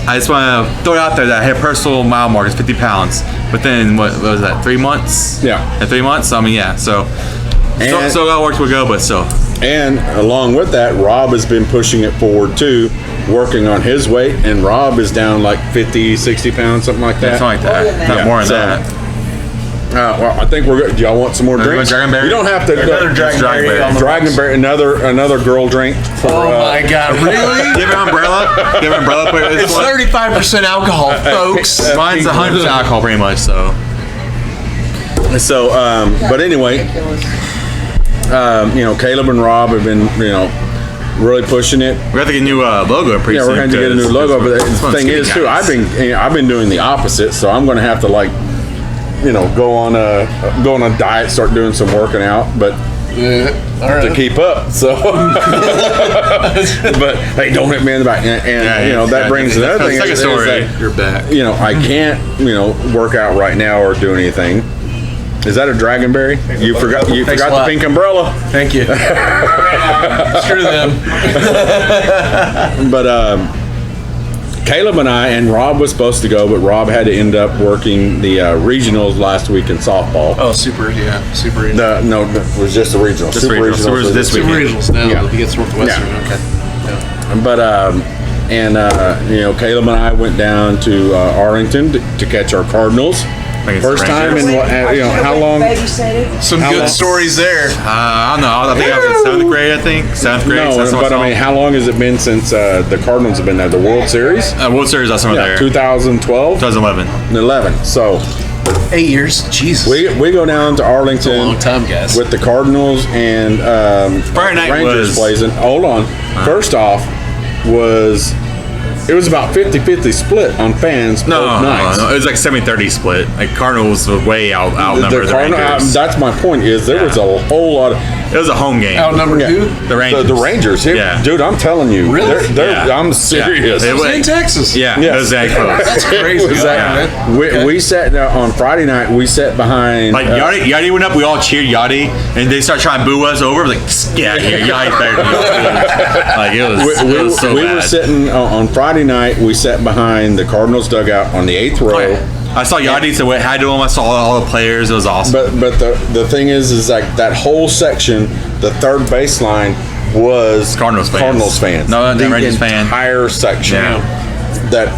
Speaker 2: I just want to throw it out there that I hit a personal mile mark. It's 50 pounds. Within what was that? 3 months?
Speaker 1: Yeah.
Speaker 2: At 3 months. I mean, yeah. So.
Speaker 1: And-
Speaker 2: Still got work to go, but still.
Speaker 1: And along with that, Rob has been pushing it forward too, working on his weight, and Rob is down like 50, 60 pounds, something like that.
Speaker 2: Something like that. Not
Speaker 1: Yeah,
Speaker 2: more than
Speaker 1: so-
Speaker 2: that.
Speaker 1: Well, I think we're good. Do y'all want some more
Speaker 2: Want
Speaker 1: drinks?
Speaker 2: Dragonberry?
Speaker 1: You don't have to.
Speaker 6: Another Dragonberry on the
Speaker 1: Dragonberry, another girl drink. For,
Speaker 6: Oh my God, really?
Speaker 2: Do you have an umbrella? Do you have an umbrella? Put it
Speaker 6: It's 35% alcohol, folks.
Speaker 2: Mine's 100% alcohol, pretty much. So.
Speaker 1: So, but anyway, you know, Caleb and Rob have been, you know, really pushing it.
Speaker 2: We have to get a new logo pretty
Speaker 1: Yeah,
Speaker 2: soon.
Speaker 1: we're going to get a new logo. But the thing is, too, I've been doing the opposite, so I'm going to have to like, you know, go on a diet, start doing some working out, but
Speaker 6: All right.
Speaker 1: to keep up. So, but hey, don't hit me in the back. And you know that brings another thing.
Speaker 2: Second
Speaker 1: is
Speaker 2: story.
Speaker 1: that,
Speaker 6: You're back.
Speaker 1: you know, I can't, you know, work out right now or do anything. Is that a Dragonberry? You forgot
Speaker 6: Thanks a
Speaker 1: the
Speaker 6: lot.
Speaker 1: pink umbrella.
Speaker 6: Thank you. Screw them.
Speaker 1: But Caleb and I and Rob was supposed to go, but Rob had to end up working the regionals last week in softball.
Speaker 6: Oh, super. Yeah, super.
Speaker 1: It was just the regionals.
Speaker 2: Just regionals. Super
Speaker 1: was
Speaker 2: this
Speaker 6: Super
Speaker 2: weekend.
Speaker 6: regionals now.
Speaker 1: Yeah.
Speaker 6: Against Northwestern.
Speaker 1: Yeah.
Speaker 6: Okay.
Speaker 1: But And Caleb and I went down to Arlington to catch our Cardinals. First time in how long?
Speaker 6: Some good stories there.
Speaker 2: I don't know. I think I was in seventh grade. Seventh grade.
Speaker 1: No,
Speaker 2: so
Speaker 1: but I mean, how long has it been since the Cardinals have been there? The World Series?
Speaker 2: World Series. That's there.
Speaker 1: 2012,
Speaker 2: 2011.
Speaker 1: 11. So
Speaker 6: 8 years. Jesus.
Speaker 1: we go down to Arlington.
Speaker 6: a long time, guys.
Speaker 1: With the Cardinals and
Speaker 2: Friday night
Speaker 1: Rangers
Speaker 2: was-
Speaker 1: plays. And hold on. First off, it was about 50-50 split on fans both nights.
Speaker 2: No, it was like 70-30 split. Like Cardinals were way outnumbered the Rangers.
Speaker 1: That's my point. Is there was a whole lot of.
Speaker 2: It was a home game.
Speaker 6: Outnumbered who?
Speaker 2: The Rangers.
Speaker 1: The Rangers.
Speaker 2: Yeah.
Speaker 1: Dude, I'm telling you.
Speaker 6: Really?
Speaker 1: I'm serious.
Speaker 2: Yeah.
Speaker 6: It was in Texas.
Speaker 2: Yeah,
Speaker 1: Yes.
Speaker 2: it was that close.
Speaker 6: That's crazy.
Speaker 1: It was that- we sat on Friday night. We sat behind.
Speaker 2: Like Yachty went up, we all cheered Yachty, and they started trying to boo us over. Like, get out of here, Yachty's better than us. Like it was so
Speaker 1: we
Speaker 2: bad.
Speaker 1: were sitting on Friday night. We sat behind the Cardinals dugout on the 8th row.
Speaker 2: Oh, yeah. I saw Yachty, so hi to him. I saw all the players. It was awesome.
Speaker 1: But the thing is like that whole section, the third baseline was
Speaker 2: Cardinals fans. No, the Rangers fan.
Speaker 1: Entire section.
Speaker 2: Yeah.
Speaker 1: That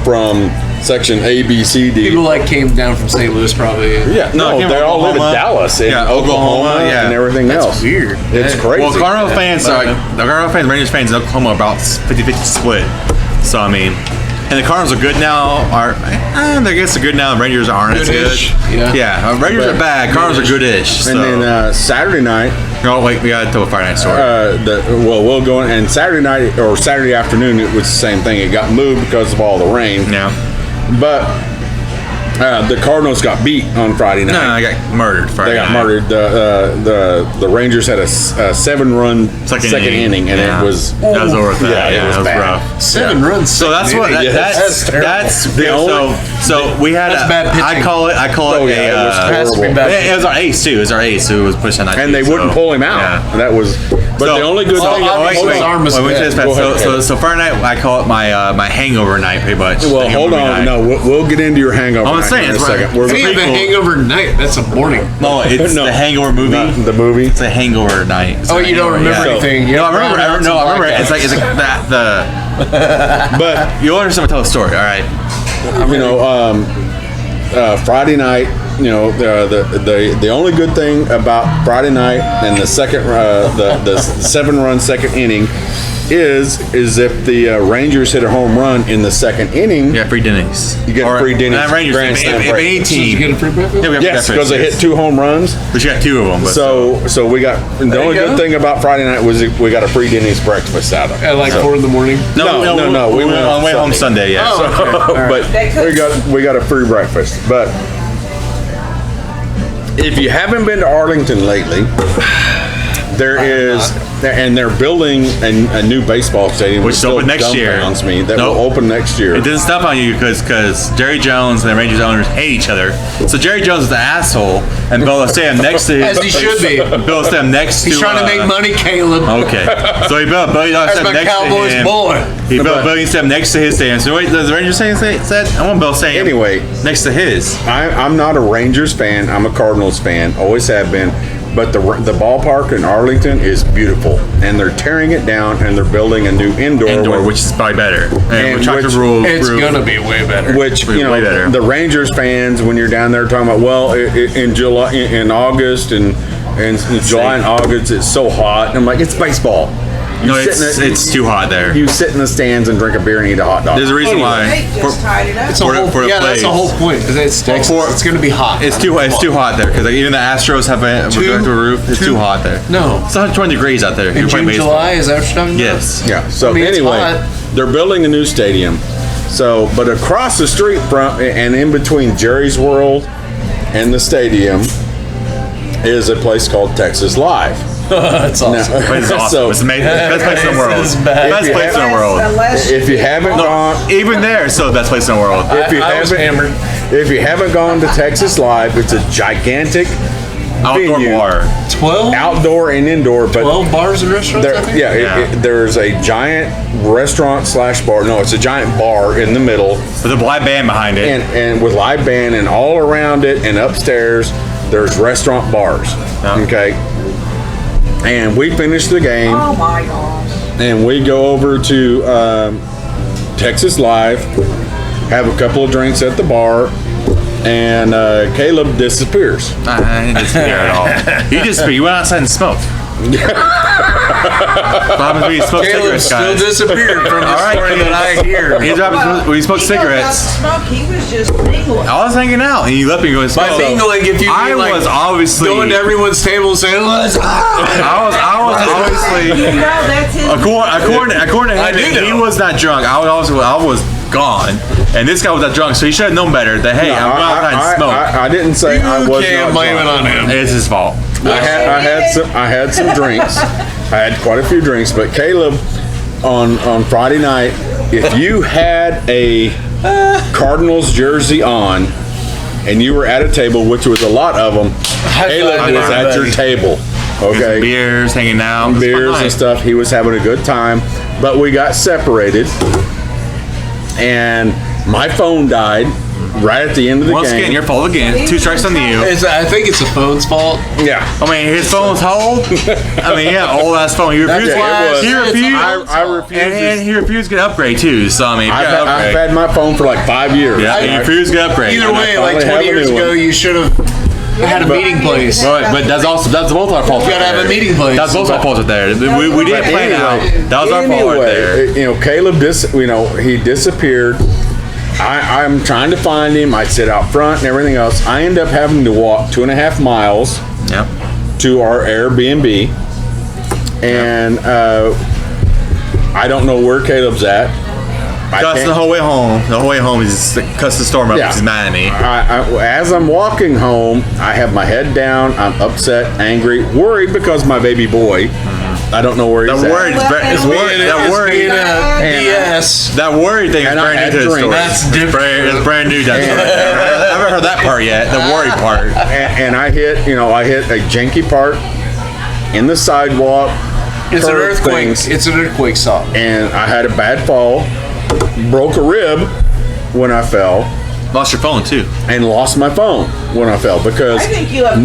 Speaker 1: from section A, B, C, D.
Speaker 6: People came down from St. Louis probably.
Speaker 1: Yeah, no,
Speaker 2: came
Speaker 1: they
Speaker 2: from
Speaker 1: all live in
Speaker 2: Oklahoma.
Speaker 1: Dallas and
Speaker 2: Yeah,
Speaker 1: Oklahoma
Speaker 2: yeah.
Speaker 1: and everything else.
Speaker 6: Weird.
Speaker 1: It's crazy.
Speaker 2: Well, Cardinals fans, the Cardinals fans, Rangers fans in Oklahoma are about 50-50 split. So I mean, and the Cardinals are good now. I guess they're good now. The Rangers aren't as good.
Speaker 6: Good-ish, yeah.
Speaker 2: Rangers are bad. Cardinals are good-ish. So.
Speaker 1: And then Saturday night,
Speaker 2: oh wait, we got to tell a Friday night story.
Speaker 1: we'll go in, and Saturday night or Saturday afternoon, it was the same thing. It got moved because of all the rain.
Speaker 2: Yeah.
Speaker 1: But the Cardinals got beat on Friday night.
Speaker 2: No, I got murdered Friday
Speaker 1: They got
Speaker 2: night.
Speaker 1: murdered. The Rangers had a 7-run second inning, and
Speaker 2: Yeah.
Speaker 1: it was
Speaker 2: That was over with that.
Speaker 1: Yeah, it was bad.
Speaker 2: rough.
Speaker 6: 7 runs.
Speaker 2: So that's what that's
Speaker 1: The only-
Speaker 2: so we had
Speaker 6: That's bad pitching.
Speaker 2: I call it
Speaker 1: Oh, yeah, it was
Speaker 6: Has to be
Speaker 1: horrible.
Speaker 6: bad.
Speaker 2: it was our ace too. It was our ace who was pushing that.
Speaker 1: And they wouldn't pull him out.
Speaker 2: Yeah.
Speaker 1: That was. But the only good thing.
Speaker 6: obviously his arm was
Speaker 2: Wait,
Speaker 6: bad.
Speaker 2: so,
Speaker 1: Go ahead,
Speaker 2: so, so Friday night, I call it my hangover night, pretty much.
Speaker 1: Well,
Speaker 2: The
Speaker 1: hold
Speaker 2: hangover
Speaker 1: on.
Speaker 2: night.
Speaker 1: No, we'll get into your hangover.
Speaker 2: I'm
Speaker 1: night
Speaker 2: saying,
Speaker 1: in a
Speaker 2: it's
Speaker 1: second.
Speaker 2: right.
Speaker 1: We're
Speaker 6: Hey, the
Speaker 2: people-
Speaker 6: hangover night. That's a morning.
Speaker 2: No, it's
Speaker 1: No,
Speaker 2: the hangover movie.
Speaker 1: not the movie.
Speaker 2: It's a hangover night. It's
Speaker 6: Oh,
Speaker 2: a
Speaker 6: you don't
Speaker 2: hangover,
Speaker 6: remember
Speaker 2: yeah.
Speaker 6: anything.
Speaker 2: No, I remember. No, I remember. It's like that.
Speaker 1: But
Speaker 2: You'll understand what I tell the story. All right.
Speaker 1: Friday night, the only good thing about Friday night and the second the 7-run second inning is if the Rangers hit a home run in the second inning,
Speaker 2: Yeah, free Denny's.
Speaker 1: you get a free Denny's
Speaker 2: Rangers.
Speaker 1: grand slam
Speaker 2: If
Speaker 1: break.
Speaker 2: any
Speaker 6: Did you
Speaker 2: team.
Speaker 6: get a free breakfast?
Speaker 2: Yeah, we have
Speaker 1: Yes,
Speaker 2: breakfast,
Speaker 1: because they hit
Speaker 2: yes.
Speaker 1: 2 home runs.
Speaker 2: But you got 2 of them. But
Speaker 1: So we got the only
Speaker 6: you go.
Speaker 1: good thing about Friday night was we got a free Denny's breakfast out of it.
Speaker 6: At like 4 in the morning.
Speaker 1: No, we
Speaker 2: We
Speaker 1: went
Speaker 2: went on the way home Sunday. Yeah.
Speaker 6: Oh,
Speaker 2: So-
Speaker 6: okay. All right.
Speaker 1: But we got a free breakfast. But if you haven't been to Arlington lately, there is, and they're building a new baseball stadium,
Speaker 2: Which will open next year.
Speaker 1: Dumbfounds me that
Speaker 2: Nope.
Speaker 1: will open next year.
Speaker 2: It doesn't stop on you because Jerry Jones and the Rangers owners hate each other. So Jerry Jones is the asshole, and Bill will stand next to his.
Speaker 6: As he should be.
Speaker 2: Bill will stand next to.
Speaker 6: He's trying to make money, Caleb.
Speaker 2: Okay, so he built $1 billion
Speaker 6: That's
Speaker 2: stadium
Speaker 6: my
Speaker 2: next
Speaker 6: Cowboys
Speaker 2: to him.
Speaker 6: boy.
Speaker 2: He built $1 billion stadium next to his stadium. So wait, does the Rangers said? I want Bill saying
Speaker 1: Anyway.
Speaker 2: next to his.
Speaker 1: I'm not a Rangers fan. I'm a Cardinals fan. Always have been. But the ballpark in Arlington is beautiful, and they're tearing it down, and they're building a new indoor,
Speaker 2: Which is probably better.
Speaker 1: And
Speaker 2: And tractor
Speaker 1: which-
Speaker 2: rule.
Speaker 6: It's gonna be way better.
Speaker 1: which
Speaker 2: Way better.
Speaker 1: the Rangers fans, when you're down there talking about, well, in July, in August, and July and August, it's so hot. And I'm like, it's baseball. You
Speaker 2: No,
Speaker 1: sit in
Speaker 2: it's too hot there.
Speaker 1: You sit in the stands and drink a beer and eat a hot dog.
Speaker 2: There's a reason why.
Speaker 4: They just tied it up.
Speaker 6: It's a whole,
Speaker 2: for the
Speaker 6: yeah, that's the
Speaker 2: plays.
Speaker 6: whole point. It's Texas.
Speaker 2: for-
Speaker 6: It's gonna be hot.
Speaker 2: It's too hot there because like, even the Astros have a roof. It's too hot there.
Speaker 6: No.
Speaker 2: It's 120 degrees out there.
Speaker 6: In
Speaker 2: You're playing
Speaker 6: June,
Speaker 2: baseball.
Speaker 6: July, is that what you're talking about?
Speaker 2: Yes.
Speaker 1: Yeah. So
Speaker 6: I mean, it's
Speaker 1: anyway,
Speaker 6: hot.
Speaker 1: they're building a new stadium. So, but across the street from and in between Jerry's World and the stadium is a place called Texas Live.
Speaker 6: That's awesome.
Speaker 1: Now-
Speaker 2: It's awesome.
Speaker 1: So-
Speaker 2: It's amazing. Best place in the world.
Speaker 6: This is bad.
Speaker 2: Best
Speaker 1: If you
Speaker 2: place in the
Speaker 1: have-
Speaker 2: world.
Speaker 4: Unless
Speaker 1: If you haven't gone,
Speaker 2: Even there, it's still the best place in the world.
Speaker 1: if you
Speaker 6: I was hammered.
Speaker 1: if you haven't gone to Texas Live, it's a gigantic
Speaker 2: Outdoor
Speaker 1: venue.
Speaker 2: bar.
Speaker 6: 12?
Speaker 1: outdoor and indoor, but
Speaker 6: 12 bars and restaurants, I
Speaker 1: there,
Speaker 6: think?
Speaker 1: yeah, there's a giant restaurant / bar. No, it's a giant bar in the middle,
Speaker 2: With a live band behind it.
Speaker 1: and with live band, and all around it and upstairs there's restaurant bars.
Speaker 2: Yeah.
Speaker 1: Okay, and we finish the game,
Speaker 4: oh my gosh.
Speaker 1: and we go over to Texas Live, have a couple of drinks at the bar, and Caleb disappears.
Speaker 2: I didn't disappear at all. He went outside and smoked. What happens when you smoke
Speaker 6: Caleb
Speaker 2: cigarettes,
Speaker 6: still
Speaker 2: guys?
Speaker 6: disappeared from the story that I hear.
Speaker 2: He's when you smoke cigarettes.
Speaker 4: Smoke, he was just mingling.
Speaker 2: I was hanging out, and you left me going
Speaker 6: By
Speaker 2: smoke.
Speaker 6: mingling, if you
Speaker 2: I
Speaker 6: mean, like,
Speaker 2: was obviously
Speaker 6: going to everyone's table and saying, "Let's."
Speaker 2: I was obviously
Speaker 4: You know, that's his.
Speaker 2: according to
Speaker 6: I
Speaker 2: him,
Speaker 6: do know.
Speaker 2: he was not drunk. I was gone, and this guy was not drunk, so he should have known better. That hey, I'm going outside and smoke.
Speaker 1: I didn't say I
Speaker 6: You
Speaker 1: was
Speaker 6: can't
Speaker 1: not
Speaker 6: blame it
Speaker 1: drunk.
Speaker 6: on him.
Speaker 2: It's his fault.
Speaker 1: I had some drinks. I had quite a few drinks, but Caleb on Friday night, if you had a Cardinals jersey on and you were at a table, which was a lot of them, Caleb
Speaker 6: five,
Speaker 1: was at your
Speaker 6: everybody.
Speaker 1: table. Okay,
Speaker 2: Beers, hanging out, It was a fun
Speaker 1: beers
Speaker 2: night.
Speaker 1: and stuff. He was having a good time, but we got separated, and my phone died right at the end of the
Speaker 2: Once
Speaker 1: game.
Speaker 2: again, your fault again. 2 strikes on you.
Speaker 6: I think it's the phone's fault.
Speaker 1: Yeah.
Speaker 2: I mean, his phone was old. I mean, yeah, old ass phone. He refused.
Speaker 1: It was.
Speaker 2: He refused.
Speaker 1: I refused.
Speaker 2: And he refused to get an upgrade too. So I mean,
Speaker 1: I've had my phone for like 5 years.
Speaker 2: yeah, he refused to get an upgrade.
Speaker 6: Either way, like
Speaker 1: finally have
Speaker 6: 20
Speaker 1: a
Speaker 6: years
Speaker 1: new
Speaker 6: ago,
Speaker 1: one.
Speaker 6: you should have had a meeting place.
Speaker 2: But that's both our fault.
Speaker 6: You gotta have a meeting place.
Speaker 2: That's both our fault right there. We didn't plan it out. That was our fault right there.
Speaker 1: You know, Caleb he disappeared. I'm trying to find him. I sit out front and everything else. I end up having to walk 2.5 miles
Speaker 2: Yep.
Speaker 1: to our Airbnb, and I don't know where Caleb's at. I
Speaker 2: Cussed
Speaker 1: can't-
Speaker 2: the whole way home. The whole way home, he's cussed the storm up.
Speaker 1: Yeah.
Speaker 2: He's mad at me.
Speaker 1: As I'm walking home, I have my head down. I'm upset, angry, worried because my baby boy. I don't know where he's
Speaker 2: That
Speaker 1: at.
Speaker 2: word is that worried thing is
Speaker 1: And I
Speaker 2: brand
Speaker 1: had
Speaker 2: new to the
Speaker 1: drinks.
Speaker 2: story.
Speaker 6: That's
Speaker 2: It's brand new. That's I haven't heard that part yet. The worry part.
Speaker 1: And I hit a janky part in the sidewalk.
Speaker 6: It's an
Speaker 1: curb
Speaker 6: earthquake.
Speaker 1: things,
Speaker 6: It's an earthquake song.
Speaker 1: and I had a bad fall, broke a rib when I fell,
Speaker 2: Lost your phone too.
Speaker 1: and lost my phone when I fell because
Speaker 4: I think you left the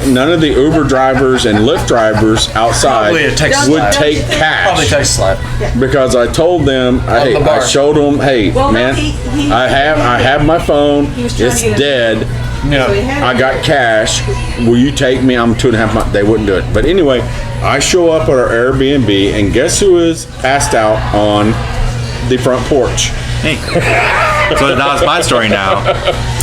Speaker 1: none of the Uber drivers and Lyft drivers outside
Speaker 6: Probably a Texas
Speaker 1: would
Speaker 6: Live.
Speaker 1: take
Speaker 6: Probably
Speaker 1: cash
Speaker 6: Texas Live.
Speaker 1: because I told them, hey,
Speaker 6: the
Speaker 1: I
Speaker 6: bar.
Speaker 1: showed them, hey,
Speaker 4: Well, no,
Speaker 1: man,
Speaker 4: he-
Speaker 1: I have my phone,
Speaker 4: He was trying
Speaker 1: it's
Speaker 4: to get it.
Speaker 1: dead.
Speaker 6: Yeah.
Speaker 4: So he had
Speaker 1: I
Speaker 4: to-
Speaker 1: got cash. Will you take me? I'm 2.5 months. They wouldn't do it. But anyway, I show up at our Airbnb, and guess who is passed out on the front porch?
Speaker 2: Hey. So that was my story now.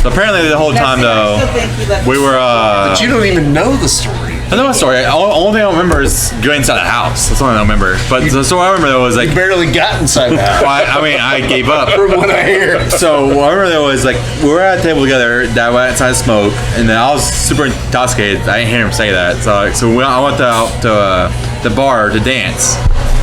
Speaker 2: So apparently the whole time
Speaker 4: I
Speaker 2: though,
Speaker 4: still think you left
Speaker 2: we were
Speaker 6: But you don't even know the story.
Speaker 2: I know my story. Only thing I remember is going inside the house. That's the only thing I remember. But the story I remember though was like,
Speaker 6: You barely got inside the house.
Speaker 2: I mean, I gave up.
Speaker 6: From what I hear.
Speaker 2: So what I remember there was like we were at a table together that went outside to smoke, and then I was super intoxicated. I didn't hear him say that. So I went out to the bar to dance,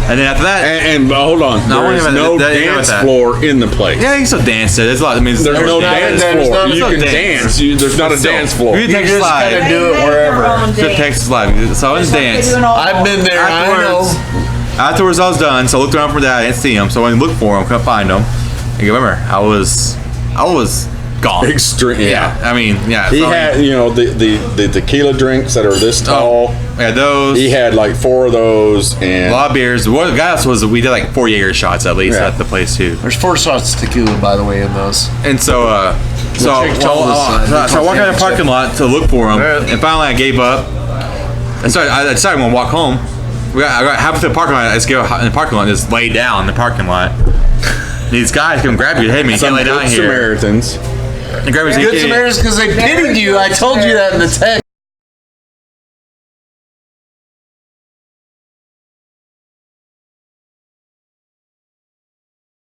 Speaker 2: and then after that,
Speaker 1: And hold on,
Speaker 2: No, I
Speaker 1: there's
Speaker 2: won't even-
Speaker 1: no
Speaker 2: that-
Speaker 1: dance
Speaker 2: that.
Speaker 1: floor in the place.
Speaker 2: yeah, you still dance. There's a lot. I mean,
Speaker 1: There's no
Speaker 6: not-
Speaker 1: dance
Speaker 6: there's
Speaker 1: floor.
Speaker 6: not-
Speaker 1: You
Speaker 2: there's
Speaker 1: can
Speaker 2: no
Speaker 1: dance.
Speaker 2: dance.
Speaker 1: There's not a
Speaker 2: Still,
Speaker 1: dance floor.
Speaker 2: We can
Speaker 6: You just
Speaker 2: slide.
Speaker 6: gotta do it wherever.
Speaker 2: To Texas Live. So I was dance.
Speaker 6: I've been there. I know.
Speaker 2: Afterwards, I was done. So I looked around for that. I didn't see him. So I went to look for him. Couldn't find him. And remember, I was gone.
Speaker 1: Extreme.
Speaker 2: Yeah. I mean, yeah.
Speaker 1: He
Speaker 2: so I mean,
Speaker 1: had, the tequila drinks that are this tall.
Speaker 2: yeah, those.
Speaker 1: He had like 4 of those,
Speaker 2: a
Speaker 1: and
Speaker 2: lot of beers. What got us was we did like 4 Jaeger shots at least
Speaker 1: Yeah.
Speaker 2: at the place too.
Speaker 6: There's 4 shots of tequila, by the way, in those.
Speaker 2: And so, I walked out of the parking lot to look for him, and finally I gave up. And so I decided I'm gonna walk home. I got halfway through the parking lot. I just go in the parking lot and just lay down in the parking lot. These guys come grab you. Hey, man, you
Speaker 1: some
Speaker 2: can't lay down
Speaker 1: good
Speaker 2: here.
Speaker 1: Samaritans.
Speaker 2: And grab me.
Speaker 6: Good Samaritans, because they pitied you. I told you that in the text.